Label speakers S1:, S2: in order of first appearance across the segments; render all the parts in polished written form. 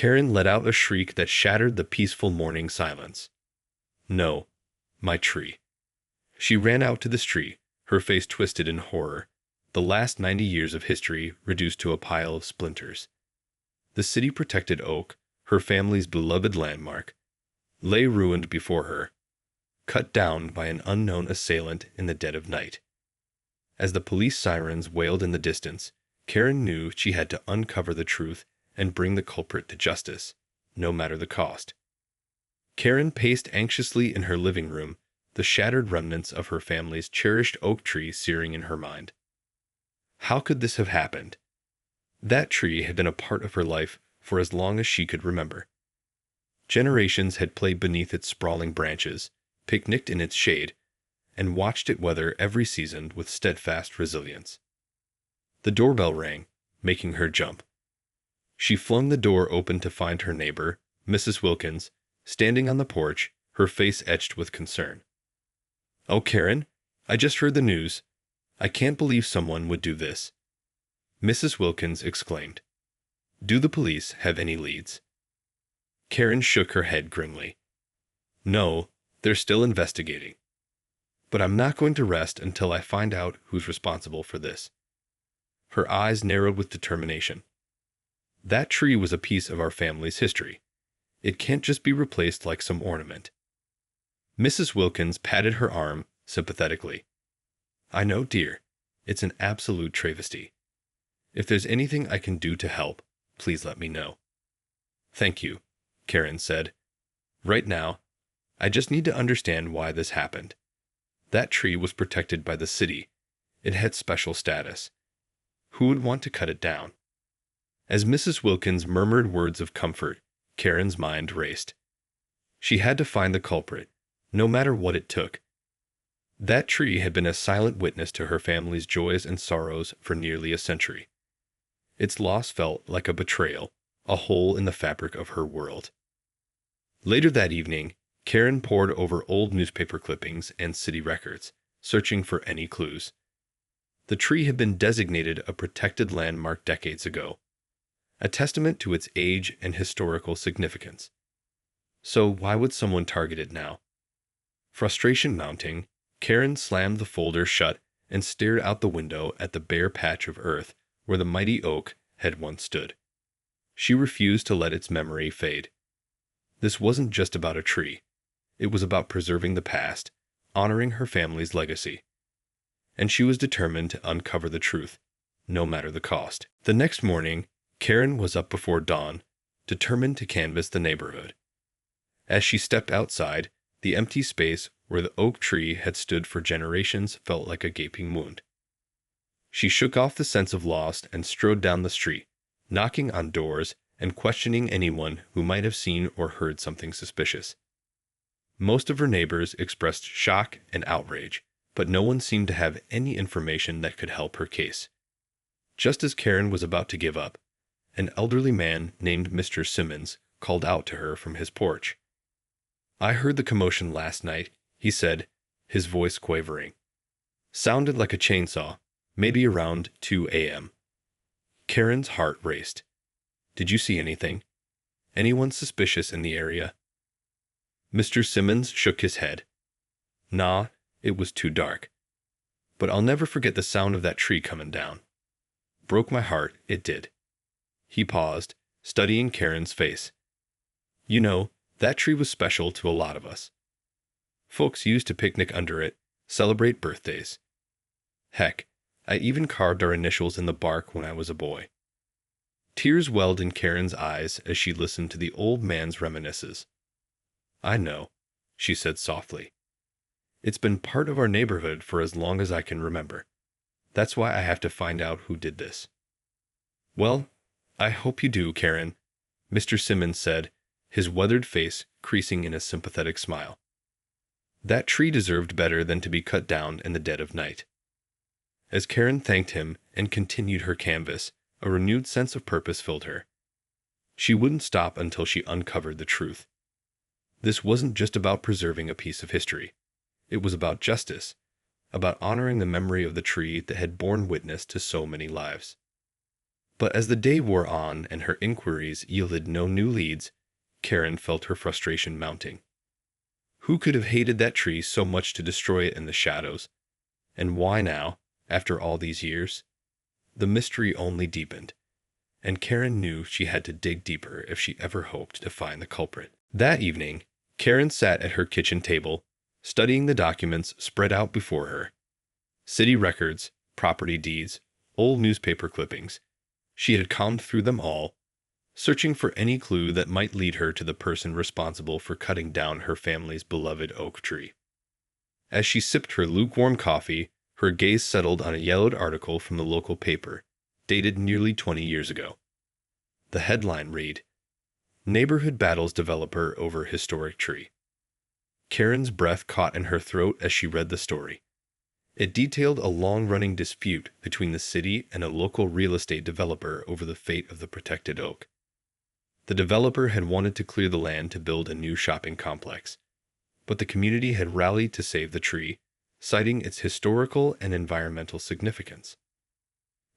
S1: Karen let out a shriek that shattered the peaceful morning silence. No, my tree. She ran out to the street, her face twisted in horror, the last 90 years of history reduced to a pile of splinters. The city-protected oak, her family's beloved landmark, lay ruined before her, cut down by an unknown assailant in the dead of night. As the police sirens wailed in the distance, Karen knew she had to uncover the truth and bring the culprit to justice, no matter the cost. Karen paced anxiously in her living room, the shattered remnants of her family's cherished oak tree searing in her mind. How could this have happened? That tree had been a part of her life for as long as she could remember. Generations had played beneath its sprawling branches, picnicked in its shade, and watched it weather every season with steadfast resilience. The doorbell rang, making her jump. She flung the door open to find her neighbor, Mrs. Wilkins, standing on the porch, her face etched with concern. "Oh, Karen, I just heard the news. I can't believe someone would do this," Mrs. Wilkins exclaimed. "Do the police have any leads?" Karen shook her head grimly. "No, they're still investigating. But I'm not going to rest until I find out who's responsible for this." Her eyes narrowed with determination. That tree was a piece of our family's history. It can't just be replaced like some ornament. Mrs. Wilkins patted her arm sympathetically. "I know, dear. It's an absolute travesty. If there's anything I can do to help, please let me know." "Thank you," Karen said. "Right now, I just need to understand why this happened. That tree was protected by the city. It had special status. Who would want to cut it down?" As Mrs. Wilkins murmured words of comfort, Karen's mind raced. She had to find the culprit, no matter what it took. That tree had been a silent witness to her family's joys and sorrows for nearly a century. Its loss felt like a betrayal, a hole in the fabric of her world. Later that evening, Karen pored over old newspaper clippings and city records, searching for any clues. The tree had been designated a protected landmark decades ago, a testament to its age and historical significance. So why would someone target it now? Frustration mounting, Karen slammed the folder shut and stared out the window at the bare patch of earth where the mighty oak had once stood. She refused to let its memory fade. This wasn't just about a tree. It was about preserving the past, honoring her family's legacy. And she was determined to uncover the truth, no matter the cost. The next morning, Karen was up before dawn, determined to canvass the neighborhood. As she stepped outside, the empty space where the oak tree had stood for generations felt like a gaping wound. She shook off the sense of loss and strode down the street, knocking on doors and questioning anyone who might have seen or heard something suspicious. Most of her neighbors expressed shock and outrage, but no one seemed to have any information that could help her case. Just as Karen was about to give up, an elderly man named Mr. Simmons called out to her from his porch. "I heard the commotion last night," he said, his voice quavering. "Sounded like a chainsaw, maybe around 2 a.m. Karen's heart raced. "Did you see anything? Anyone suspicious in the area?" Mr. Simmons shook his head. "Nah, it was too dark. But I'll never forget the sound of that tree coming down. Broke my heart, it did." He paused, studying Karen's face. "You know, that tree was special to a lot of us. Folks used to picnic under it, celebrate birthdays. Heck, I even carved our initials in the bark when I was a boy." Tears welled in Karen's eyes as she listened to the old man's reminiscences. "I know," she said softly. "It's been part of our neighborhood for as long as I can remember. That's why I have to find out who did this." "Well, I hope you do, Karen," Mr. Simmons said, his weathered face creasing in a sympathetic smile. That tree deserved better than to be cut down in the dead of night. As Karen thanked him and continued her canvass, a renewed sense of purpose filled her. She wouldn't stop until she uncovered the truth. This wasn't just about preserving a piece of history. It was about justice, about honoring the memory of the tree that had borne witness to so many lives. But as the day wore on and her inquiries yielded no new leads, Karen felt her frustration mounting. Who could have hated that tree so much to destroy it in the shadows? And why now, after all these years? The mystery only deepened, and Karen knew she had to dig deeper if she ever hoped to find the culprit. That evening, Karen sat at her kitchen table, studying the documents spread out before her. City records, property deeds, old newspaper clippings. She had combed through them all, searching for any clue that might lead her to the person responsible for cutting down her family's beloved oak tree. As she sipped her lukewarm coffee, her gaze settled on a yellowed article from the local paper, dated nearly 20 years ago. The headline read, "Neighborhood Battles Developer Over Historic Tree." Karen's breath caught in her throat as she read the story. It detailed a long-running dispute between the city and a local real estate developer over the fate of the protected oak. The developer had wanted to clear the land to build a new shopping complex, but the community had rallied to save the tree, citing its historical and environmental significance.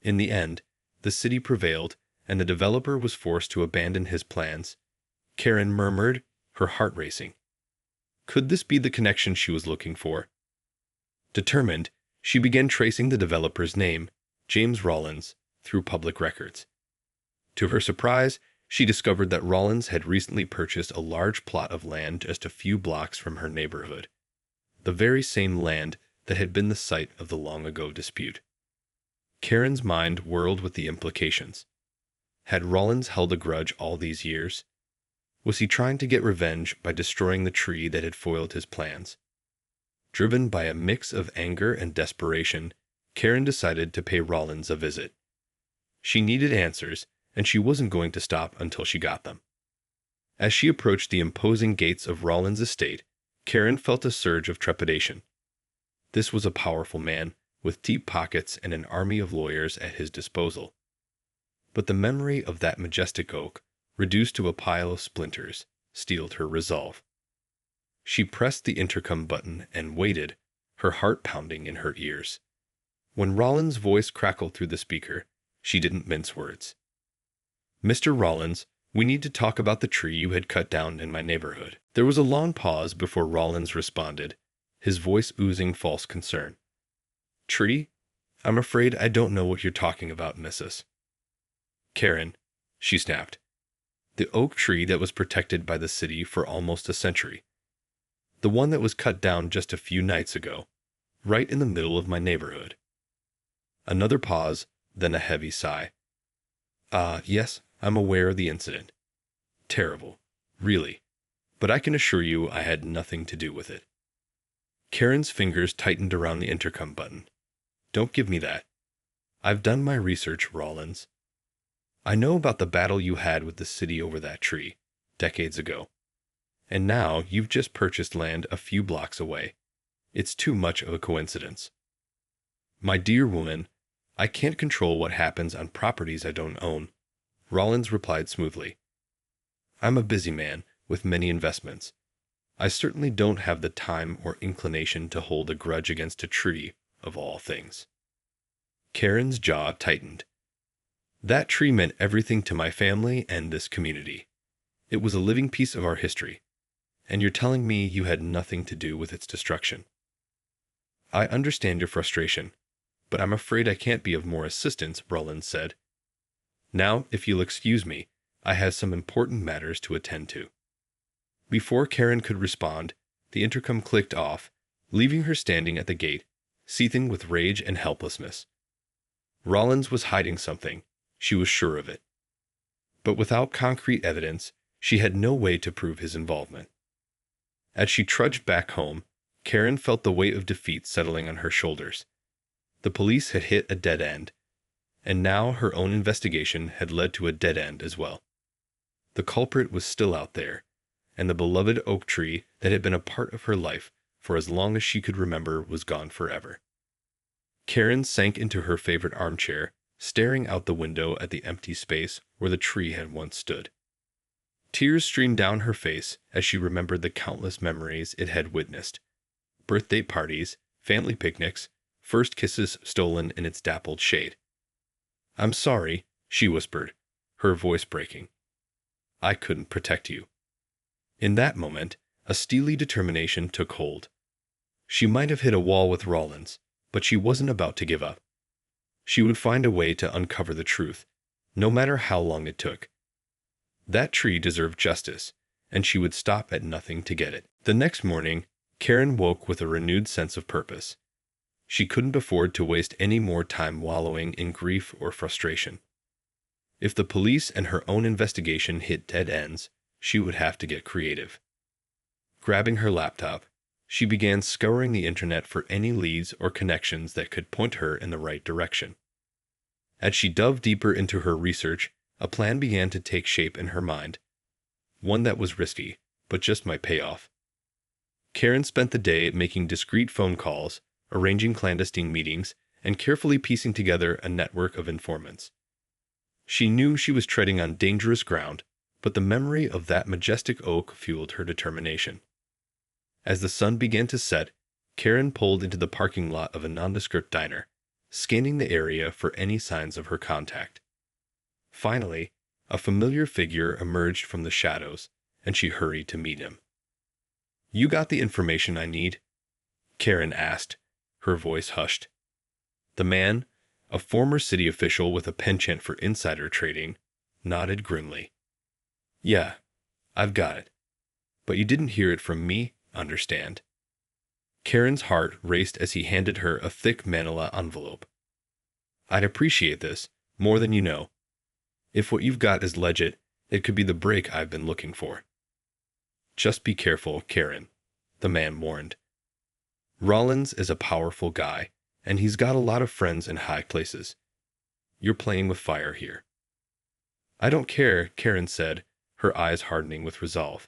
S1: In the end, the city prevailed, and the developer was forced to abandon his plans. Karen murmured, her heart racing. Could this be the connection she was looking for? Determined, she began tracing the developer's name, James Rollins, through public records. To her surprise, she discovered that Rollins had recently purchased a large plot of land just a few blocks from her neighborhood, the very same land that had been the site of the long-ago dispute. Karen's mind whirled with the implications. Had Rollins held a grudge all these years? Was he trying to get revenge by destroying the tree that had foiled his plans? Driven by a mix of anger and desperation, Karen decided to pay Rollins a visit. She needed answers, and she wasn't going to stop until she got them. As she approached the imposing gates of Rollins' estate, Karen felt a surge of trepidation. This was a powerful man, with deep pockets and an army of lawyers at his disposal. But the memory of that majestic oak, reduced to a pile of splinters, steeled her resolve. She pressed the intercom button and waited, her heart pounding in her ears. When Rollins' voice crackled through the speaker, she didn't mince words. "Mr. Rollins, we need to talk about the tree you had cut down in my neighborhood." There was a long pause before Rollins responded, his voice oozing false concern. "Tree? I'm afraid I don't know what you're talking about, missus." "Karen," she snapped. "The oak tree that was protected by the city for almost a century. The one that was cut down just a few nights ago, right in the middle of my neighborhood." Another pause, then a heavy sigh. Yes, I'm aware of the incident. Terrible, really, but I can assure you I had nothing to do with it." Karen's fingers tightened around the intercom button. "Don't give me that. I've done my research, Rollins. I know about the battle you had with the city over that tree, decades ago. And now you've just purchased land a few blocks away. It's too much of a coincidence." "My dear woman, I can't control what happens on properties I don't own," Rollins replied smoothly. "I'm a busy man with many investments. I certainly don't have the time or inclination to hold a grudge against a tree, of all things." Karen's jaw tightened. That tree meant everything to my family and this community. It was a living piece of our history. And you're telling me you had nothing to do with its destruction. "I understand your frustration, but I'm afraid I can't be of more assistance," Rollins said. "Now, if you'll excuse me, I have some important matters to attend to." Before Karen could respond, the intercom clicked off, leaving her standing at the gate, seething with rage and helplessness. Rollins was hiding something, she was sure of it. But without concrete evidence, she had no way to prove his involvement. As she trudged back home, Karen felt the weight of defeat settling on her shoulders. The police had hit a dead end, and now her own investigation had led to a dead end as well. The culprit was still out there, and the beloved oak tree that had been a part of her life for as long as she could remember was gone forever. Karen sank into her favorite armchair, staring out the window at the empty space where the tree had once stood. Tears streamed down her face as she remembered the countless memories it had witnessed. Birthday parties, family picnics, first kisses stolen in its dappled shade. "I'm sorry," she whispered, her voice breaking. I couldn't protect you. In that moment, a steely determination took hold. She might have hit a wall with Rollins, but she wasn't about to give up. She would find a way to uncover the truth, no matter how long it took. That tree deserved justice, and she would stop at nothing to get it. The next morning, Karen woke with a renewed sense of purpose. She couldn't afford to waste any more time wallowing in grief or frustration. If the police and her own investigation hit dead ends, she would have to get creative. Grabbing her laptop, she began scouring the internet for any leads or connections that could point her in the right direction. As she dove deeper into her research, a plan began to take shape in her mind. One that was risky, but just might pay off. Karen spent the day making discreet phone calls, arranging clandestine meetings, and carefully piecing together a network of informants. She knew she was treading on dangerous ground, but the memory of that majestic oak fueled her determination. As the sun began to set, Karen pulled into the parking lot of a nondescript diner, scanning the area for any signs of her contact. Finally, a familiar figure emerged from the shadows, and she hurried to meet him. "You got the information I need?" Karen asked, her voice hushed. The man, a former city official with a penchant for insider trading, nodded grimly. "Yeah, I've got it. But you didn't hear it from me, understand?" Karen's heart raced as he handed her a thick manila envelope. "I'd appreciate this, more than you know. If what you've got is legit, it could be the break I've been looking for." "Just be careful, Karen," the man warned. "Rollins is a powerful guy, and he's got a lot of friends in high places. You're playing with fire here." "I don't care," Karen said, her eyes hardening with resolve.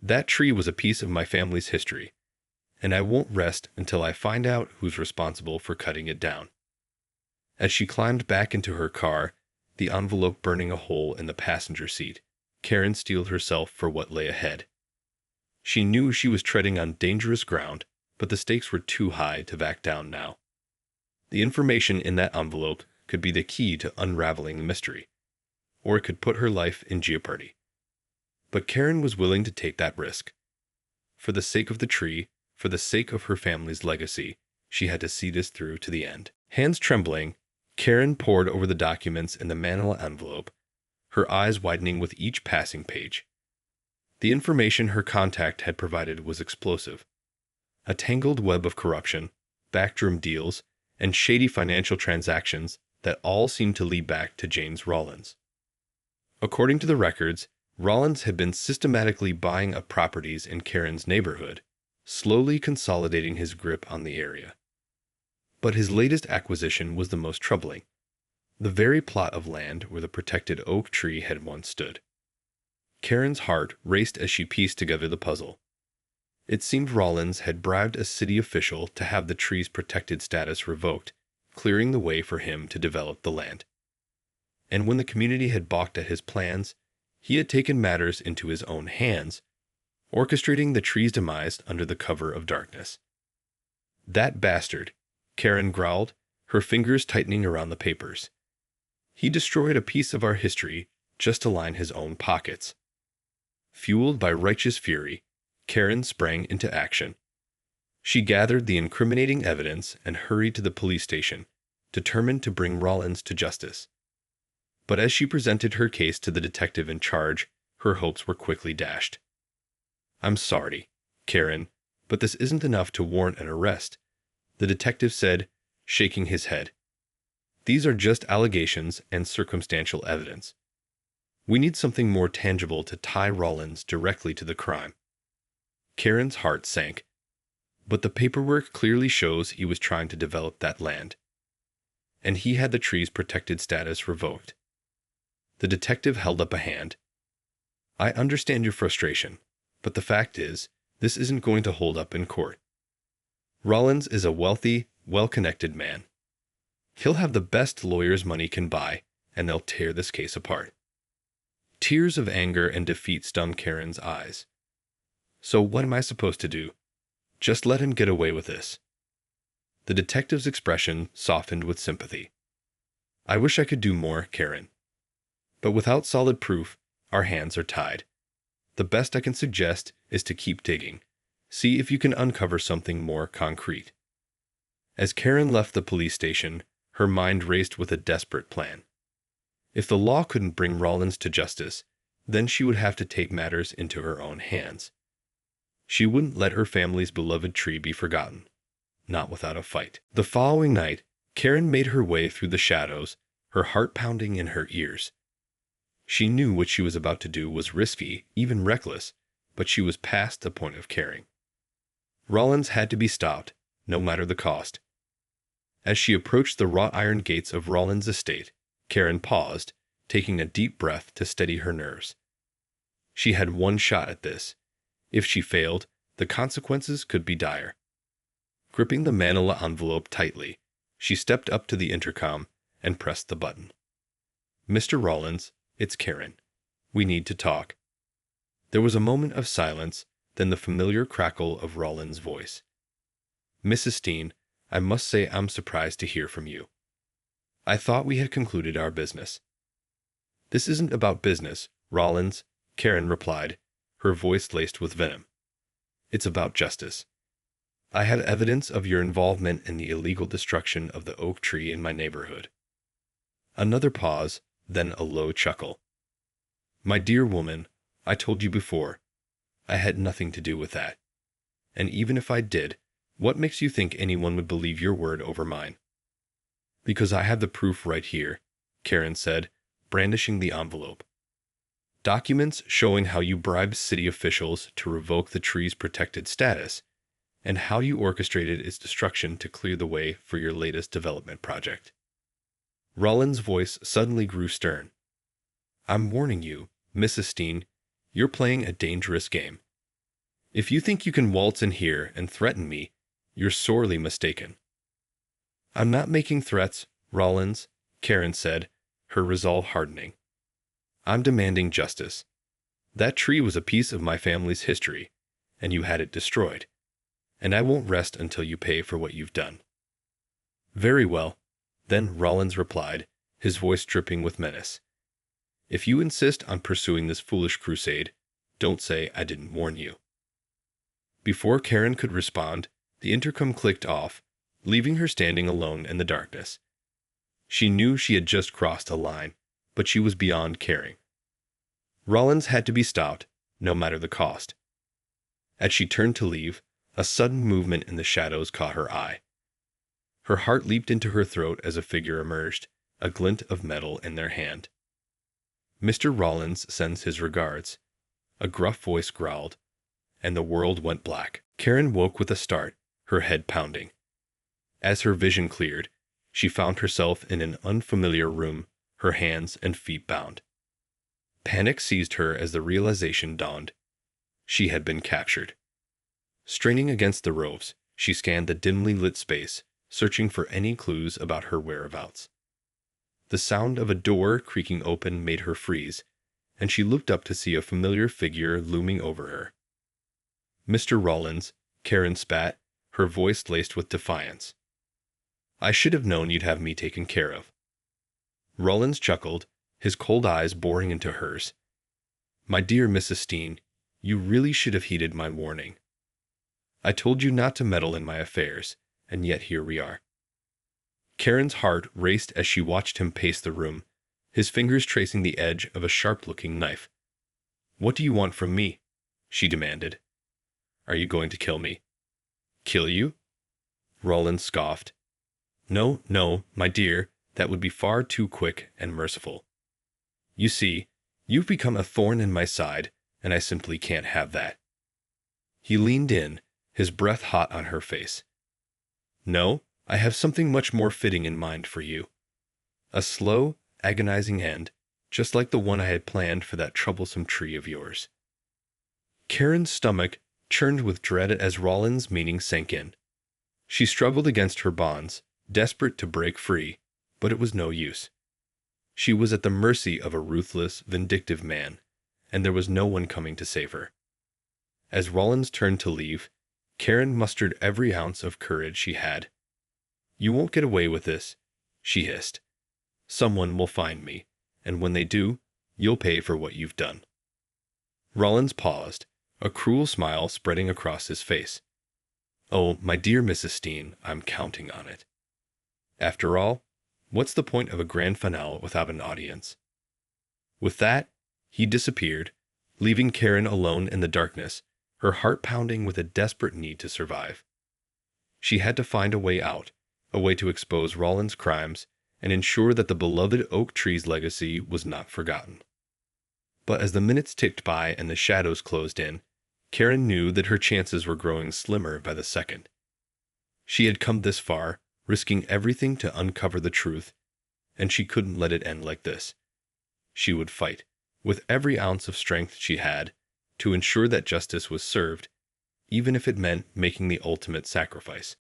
S1: "That tree was a piece of my family's history, and I won't rest until I find out who's responsible for cutting it down." As she climbed back into her car, the envelope burning a hole in the passenger seat, Karen steeled herself for what lay ahead. She knew she was treading on dangerous ground, but the stakes were too high to back down now. The information in that envelope could be the key to unraveling the mystery, or it could put her life in jeopardy. But Karen was willing to take that risk. For the sake of the tree, for the sake of her family's legacy, she had to see this through to the end. Hands trembling, Karen pored over the documents in the manila envelope, her eyes widening with each passing page. The information her contact had provided was explosive. A tangled web of corruption, backroom deals, and shady financial transactions that all seemed to lead back to James Rollins. According to the records, Rollins had been systematically buying up properties in Karen's neighborhood, slowly consolidating his grip on the area. But his latest acquisition was the most troubling. The very plot of land where the protected oak tree had once stood. Karen's heart raced as she pieced together the puzzle. It seemed Rollins had bribed a city official to have the tree's protected status revoked, clearing the way for him to develop the land. And when the community had balked at his plans, he had taken matters into his own hands, orchestrating the tree's demise under the cover of darkness. "That bastard," Karen growled, her fingers tightening around the papers. "He destroyed a piece of our history just to line his own pockets." Fueled by righteous fury, Karen sprang into action. She gathered the incriminating evidence and hurried to the police station, determined to bring Rollins to justice. But as she presented her case to the detective in charge, her hopes were quickly dashed. "I'm sorry, Karen, but this isn't enough to warrant an arrest," the detective said, shaking his head. "These are just allegations and circumstantial evidence. We need something more tangible to tie Rollins directly to the crime." Karen's heart sank. But the paperwork clearly shows he was trying to develop that land. And he had the tree's protected status revoked. The detective held up a hand. "I understand your frustration, but the fact is, this isn't going to hold up in court. Rollins is a wealthy, well-connected man. He'll have the best lawyers money can buy, and they'll tear this case apart." Tears of anger and defeat stung Karen's eyes. "So what am I supposed to do? Just let him get away with this?" The detective's expression softened with sympathy. I wish I could do more, Karen. But without solid proof, our hands are tied. The best I can suggest is to keep digging. See if you can uncover something more concrete. As Karen left the police station, her mind raced with a desperate plan. If the law couldn't bring Rollins to justice, then she would have to take matters into her own hands. She wouldn't let her family's beloved tree be forgotten. Not without a fight. The following night, Karen made her way through the shadows, her heart pounding in her ears. She knew what she was about to do was risky, even reckless, but she was past the point of caring. Rollins had to be stopped, no matter the cost. As she approached the wrought iron gates of Rollins' estate, Karen paused, taking a deep breath to steady her nerves. She had one shot at this. If she failed, the consequences could be dire. Gripping the manila envelope tightly, she stepped up to the intercom and pressed the button. "Mr. Rollins, it's Karen. We need to talk." There was a moment of silence, then the familiar crackle of Rollins' voice. "Mrs. Steen, I must say I'm surprised to hear from you. I thought we had concluded our business." "This isn't about business, Rollins," Karen replied, her voice laced with venom. "It's about justice. I have evidence of your involvement in the illegal destruction of the oak tree in my neighborhood." Another pause, then a low chuckle. "My dear woman, I told you before, I had nothing to do with that. And even if I did, what makes you think anyone would believe your word over mine?" "Because I have the proof right here," Karen said, brandishing the envelope. "Documents showing how you bribed city officials to revoke the tree's protected status, and how you orchestrated its destruction to clear the way for your latest development project." Rollins' voice suddenly grew stern. "I'm warning you, Mrs. Steen, you're playing a dangerous game. If you think you can waltz in here and threaten me, you're sorely mistaken." "I'm not making threats, Rollins," Karen said, her resolve hardening. "I'm demanding justice. That tree was a piece of my family's history, and you had it destroyed. And I won't rest until you pay for what you've done." "Very well," then Rollins replied, his voice dripping with menace. "If you insist on pursuing this foolish crusade, don't say I didn't warn you." Before Karen could respond, the intercom clicked off, leaving her standing alone in the darkness. She knew she had just crossed a line, but she was beyond caring. Rollins had to be stopped, no matter the cost. As she turned to leave, a sudden movement in the shadows caught her eye. Her heart leaped into her throat as a figure emerged, a glint of metal in their hand. "Mr. Rollins sends his regards," a gruff voice growled, and the world went black. Karen woke with a start, her head pounding. As her vision cleared, she found herself in an unfamiliar room, her hands and feet bound. Panic seized her as the realization dawned. She had been captured. Straining against the ropes, she scanned the dimly lit space, searching for any clues about her whereabouts. The sound of a door creaking open made her freeze, and she looked up to see a familiar figure looming over her. "Mr. Rollins," Karen spat, her voice laced with defiance. "I should have known you'd have me taken care of." Rollins chuckled, his cold eyes boring into hers. "My dear Mrs. Steen, you really should have heeded my warning. I told you not to meddle in my affairs, and yet here we are." Karen's heart raced as she watched him pace the room, his fingers tracing the edge of a sharp-looking knife. "What do you want from me?" she demanded. "Are you going to kill me?" "Kill you?" Rollins scoffed. "No, no, my dear, that would be far too quick and merciful. You see, you've become a thorn in my side, and I simply can't have that." He leaned in, his breath hot on her face. "No, I have something much more fitting in mind for you. A slow, agonizing end, just like the one I had planned for that troublesome tree of yours." Karen's stomach churned with dread as Rollins' meaning sank in. She struggled against her bonds, desperate to break free, but it was no use. She was at the mercy of a ruthless, vindictive man, and there was no one coming to save her. As Rollins turned to leave, Karen mustered every ounce of courage she had. "You won't get away with this," she hissed. Someone will find me, and when they do, you'll pay for what you've done." Rollins paused, a cruel smile spreading across his face. "Oh, my dear Mrs. Steen, I'm counting on it. After all, what's the point of a grand finale without an audience?" With that, he disappeared, leaving Karen alone in the darkness, her heart pounding with a desperate need to survive. She had to find a way out, a way to expose Rollins' crimes and ensure that the beloved oak tree's legacy was not forgotten. But as the minutes ticked by and the shadows closed in, Karen knew that her chances were growing slimmer by the second. She had come this far, risking everything to uncover the truth, and she couldn't let it end like this. She would fight, with every ounce of strength she had, to ensure that justice was served, even if it meant making the ultimate sacrifice.